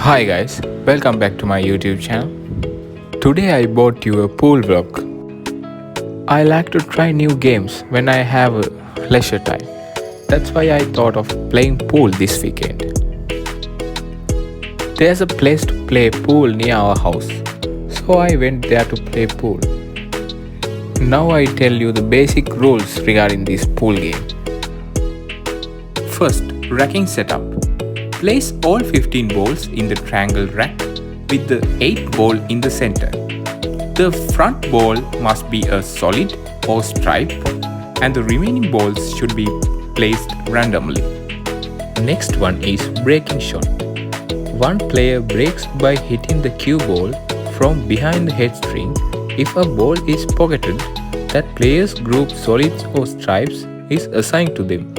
Hi guys, welcome back to my YouTube channel. Today I brought you a pool vlog. I like to try new games when I have leisure time. That's why I thought of playing pool this weekend. There's a place to play pool near our house, so I went there to play pool. Now I tell you the basic rules regarding this pool game. First, racking setup. Place all 15 balls in the triangle rack with the 8th ball in the center. The front ball must be a solid or stripe and the remaining balls should be placed randomly. Next one is breaking shot. One player breaks by hitting the cue ball from behind the head string. If a ball is pocketed, that player's group solids or stripes is assigned to them.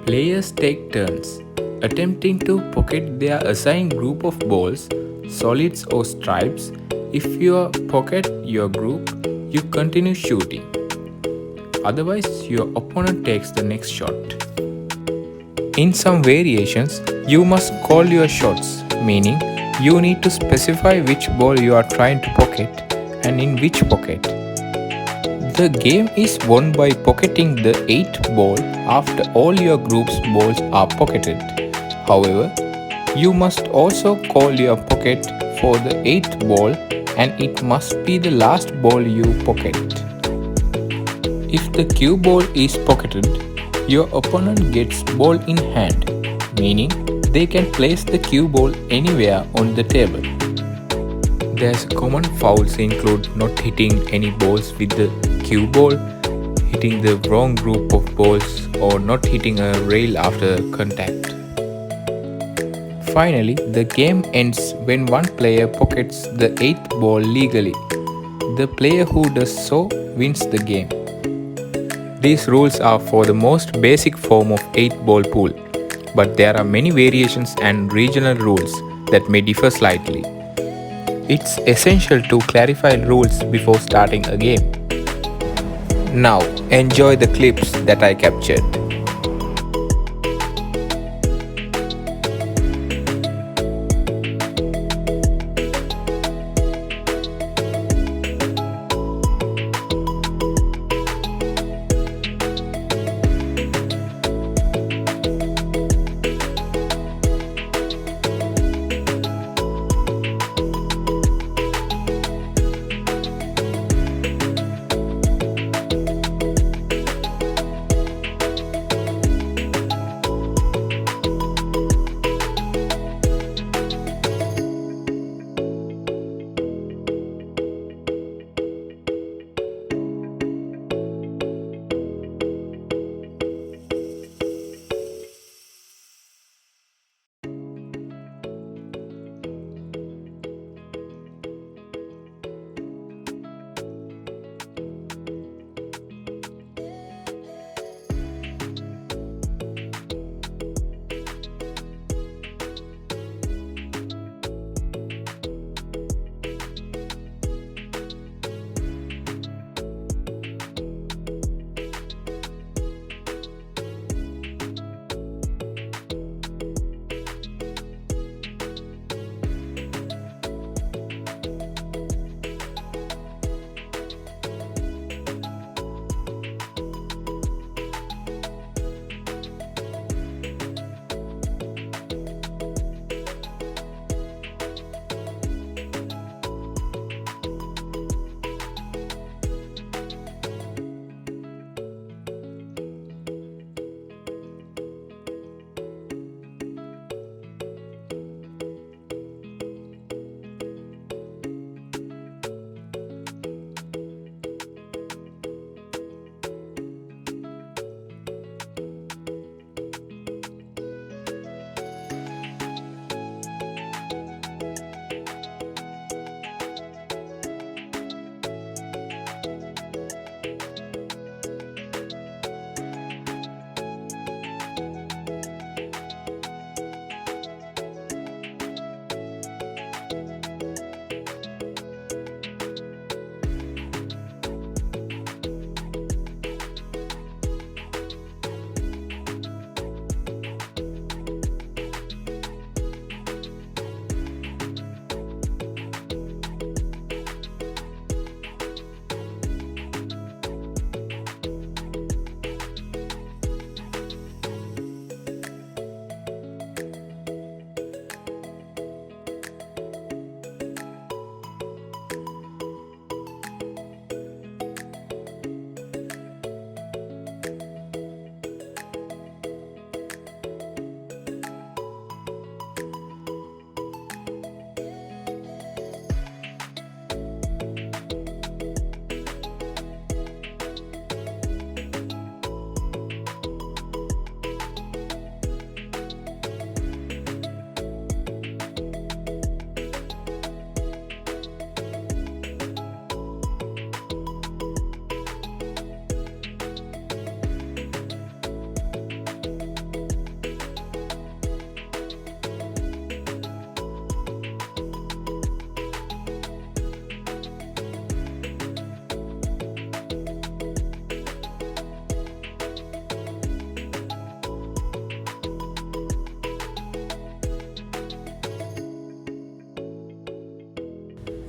Players take turns attempting to pocket their assigned group of balls, solids or stripes. If you pocket your group, you continue shooting. Otherwise, your opponent takes the next shot. In some variations, you must call your shots, meaning you need to specify which ball you are trying to pocket and in which pocket. The game is won by pocketing the 8th ball after all your group's balls are pocketed. However, you must also call your pocket for the 8th ball and it must be the last ball you pocket. If the cue ball is pocketed, your opponent gets ball in hand, meaning they can place the cue ball anywhere on the table. There's common fouls include not hitting any balls with the cue ball, hitting the wrong group of balls, or not hitting a rail after contact. Finally, the game ends when one player pockets the 8th ball legally. The player who does so wins the game. These rules are for the most basic form of 8-ball pool, but there are many variations and regional rules that may differ slightly. It's essential to clarify rules before starting a game. Now, enjoy the clips that I captured.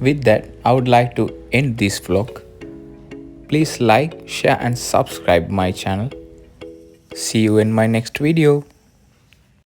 With that, I would like to end this vlog. Please like, share and subscribe my channel. See you in my next video.